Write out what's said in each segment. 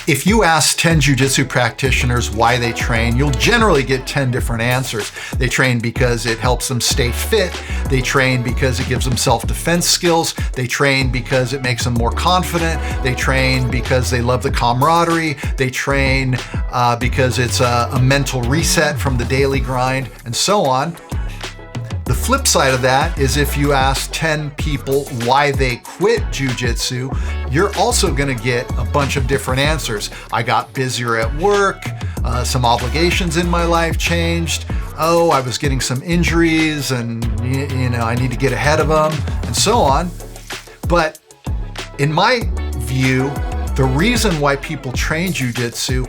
If you ask 10 jiu-jitsu practitioners why they train, you'll generally get 10 different answers. They train because it helps them stay fit. They train because it gives them self-defense skills. They train because it makes them more confident. They train because they love the camaraderie. They train because it's a mental reset from the daily grind, and so on. The flip side of that is if you ask 10 people why they quit jiu-jitsu, you're also gonna get a bunch of different answers. I got busier at work, some obligations in my life changed, oh, I was getting some injuries and I need to get ahead of them, and so on. But in my view, the reason why people train jiu-jitsu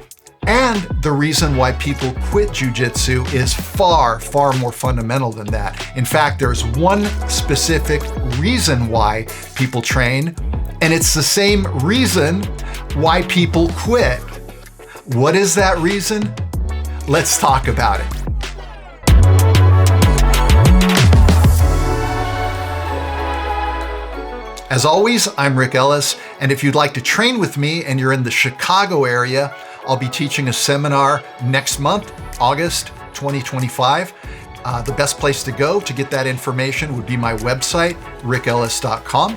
and the reason why people quit jiu-jitsu is far, far more fundamental than that. In fact, there's one specific reason why people train, and it's the same reason why people quit. What is that reason? Let's talk about it. As always, I'm Rick Ellis, and if you'd like to train with me and you're in the Chicago area, I'll be teaching a seminar next month, August 2025. The best place to go to get that information would be my website, rickellis.com.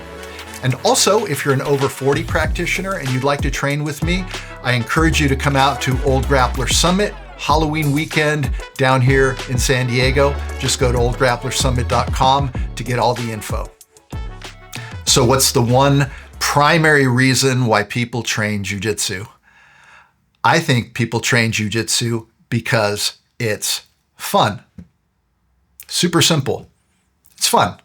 And also, if you're an over 40 practitioner and you'd like to train with me, I encourage you to come out to Old Grappler Summit, Halloween weekend down here in San Diego. Just go to oldgrapplersummit.com to get all the info. So what's the one primary reason why people train jiu-jitsu? I think people train jiu-jitsu because it's fun. Super simple. It's fun.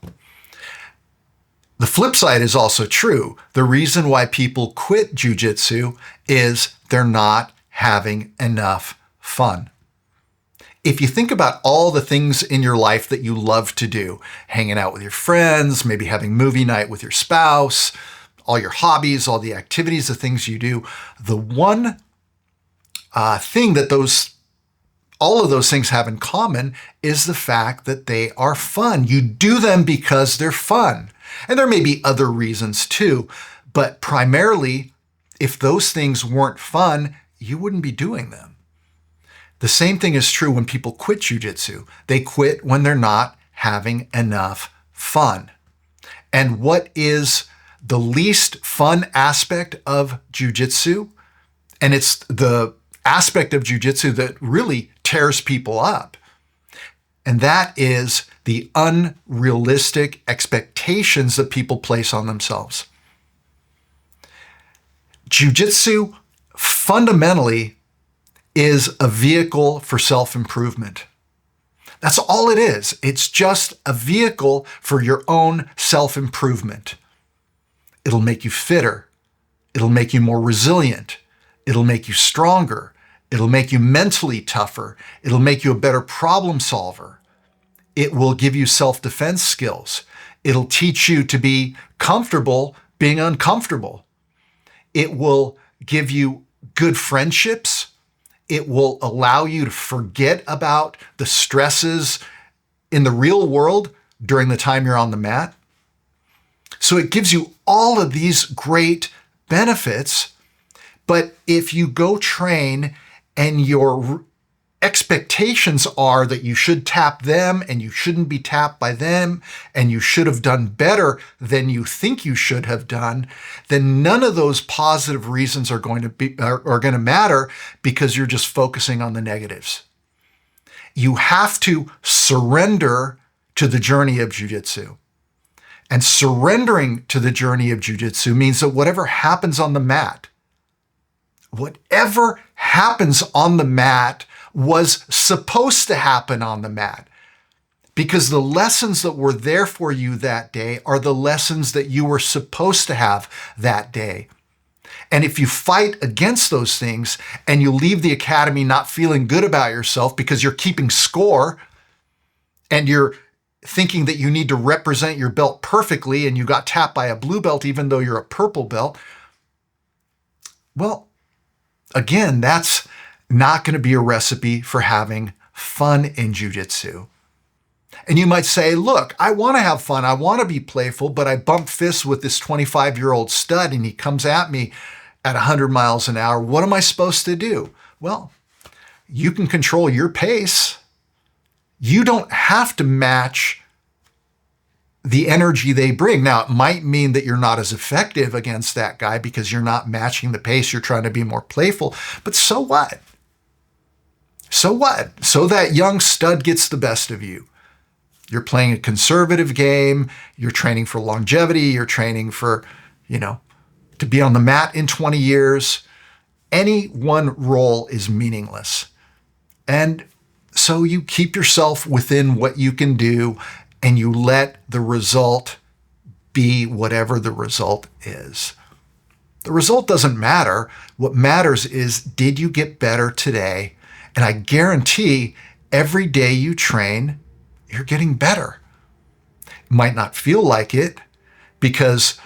The flip side is also true. The reason why people quit jiu-jitsu is they're not having enough fun. If you think about all the things in your life that you love to do, hanging out with your friends, maybe having movie night with your spouse, all your hobbies, all the activities, the things you do, the one thing that all of those things have in common is the fact that they are fun. You do them because they're fun. And there may be other reasons too, but primarily, if those things weren't fun, you wouldn't be doing them. The same thing is true when people quit jiu-jitsu. They quit when they're not having enough fun. And what is the least fun aspect of jiu-jitsu? And it's the aspect of jiu-jitsu that really tears people up. And that is the unrealistic expectations that people place on themselves. Jiu-jitsu fundamentally is a vehicle for self-improvement. That's all it is. It's just a vehicle for your own self-improvement. It'll make you fitter. It'll make you more resilient. It'll make you stronger. It'll make you mentally tougher. It'll make you a better problem solver. It will give you self-defense skills. It'll teach you to be comfortable being uncomfortable. It will give you good friendships. It will allow you to forget about the stresses in the real world during the time you're on the mat. So it gives you all of these great benefits. But if you go train and your expectations are that you should tap them and you shouldn't be tapped by them and you should have done better than you think you should have done, then none of those positive reasons are going to matter because you're just focusing on the negatives. You have to surrender to the journey of jiu-jitsu. And surrendering to the journey of jiu-jitsu means that whatever happens on the mat was supposed to happen on the mat, because the lessons that were there for you that day are the lessons that you were supposed to have that day. And if you fight against those things and you leave the academy not feeling good about yourself because you're keeping score and you're thinking that you need to represent your belt perfectly and you got tapped by a blue belt even though you're a purple belt, well, again, that's not going to be a recipe for having fun in jiu-jitsu. And you might say, look, I want to have fun. I want to be playful, but I bump fists with this 25-year-old stud and he comes at me at 100 miles an hour. What am I supposed to do? Well, you can control your pace. You don't have to match the energy they bring. Now, it might mean that you're not as effective against that guy because you're not matching the pace. You're trying to be more playful. But so what? So what? So that young stud gets the best of you. You're playing a conservative game. You're training for longevity. You're training for, to be on the mat in 20 years. Any one role is meaningless. And so you keep yourself within what you can do, and you let the result be whatever the result is. The result doesn't matter. What matters is, did you get better today? And I guarantee every day you train, you're getting better. It might not feel like it because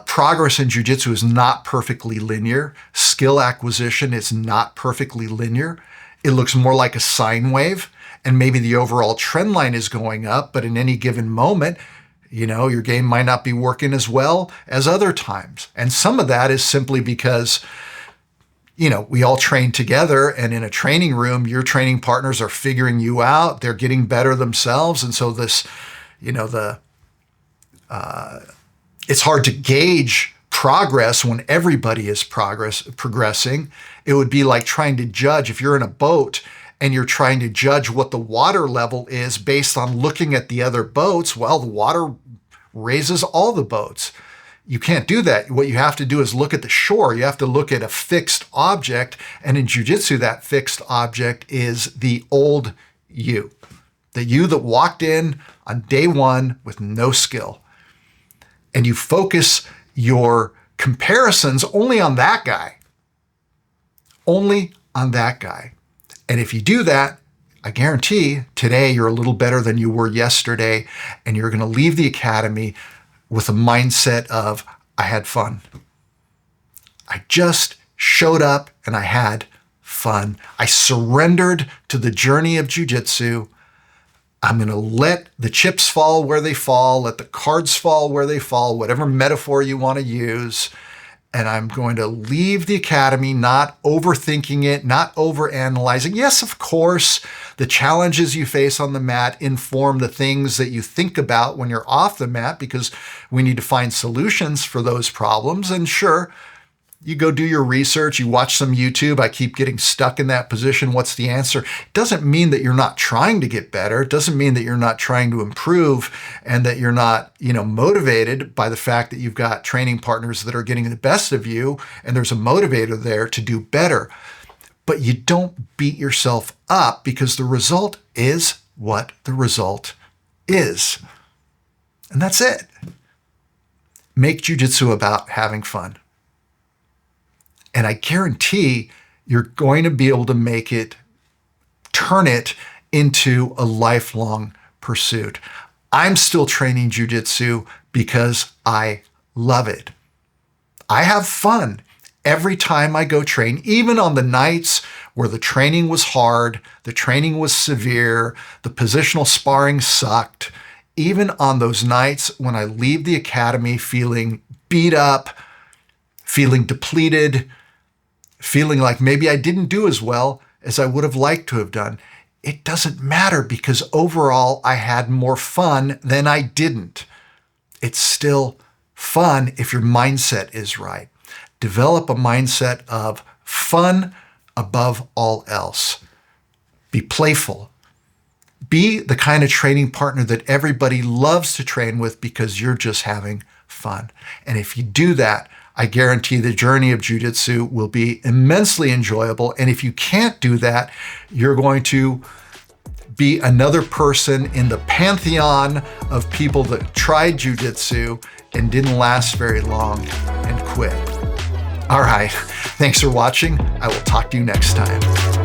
progress in jiu-jitsu is not perfectly linear. Skill acquisition is not perfectly linear. It looks more like a sine wave, and maybe the overall trend line is going up, but in any given moment, your game might not be working as well as other times. And some of that is simply because, we all train together, and in a training room, your training partners are figuring you out. They're getting better themselves. And so this, it's hard to gauge progress when everybody is progressing. It would be like trying to judge, if you're in a boat and you're trying to judge what the water level is based on looking at the other boats. Well, the water raises all the boats. You can't do that. What you have to do is look at the shore. You have to look at a fixed object. And in jiu-jitsu, that fixed object is the old you. The you that walked in on day one with no skill. And you focus your comparisons only on that guy. Only on that guy. And if you do that, I guarantee today you're a little better than you were yesterday, and you're going to leave the academy with a mindset of, I had fun. I just showed up and I had fun. I surrendered to the journey of jiu-jitsu. I'm going to let the chips fall where they fall, let the cards fall where they fall, whatever metaphor you want to use. And I'm going to leave the academy not overthinking it, not overanalyzing. Yes, of course, the challenges you face on the mat inform the things that you think about when you're off the mat, because we need to find solutions for those problems. And sure, you go do your research, you watch some YouTube. I keep getting stuck in that position. What's the answer? It doesn't mean that you're not trying to get better. It doesn't mean that you're not trying to improve and that you're not, motivated by the fact that you've got training partners that are getting the best of you and there's a motivator there to do better. But you don't beat yourself up, because the result is what the result is. And that's it. Make jiu-jitsu about having fun. And I guarantee you're going to be able to turn it into a lifelong pursuit. I'm still training jiu-jitsu because I love it. I have fun every time I go train, even on the nights where the training was hard, the training was severe, the positional sparring sucked. Even on those nights when I leave the academy feeling beat up, feeling depleted, feeling like maybe I didn't do as well as I would have liked to have done. It doesn't matter, because overall I had more fun than I didn't. It's still fun if your mindset is right. Develop a mindset of fun above all else. Be playful. Be the kind of training partner that everybody loves to train with because you're just having fun. And if you do that, I guarantee the journey of jiu-jitsu will be immensely enjoyable. And if you can't do that, you're going to be another person in the pantheon of people that tried jiu-jitsu and didn't last very long and quit. All right, thanks for watching. I will talk to you next time.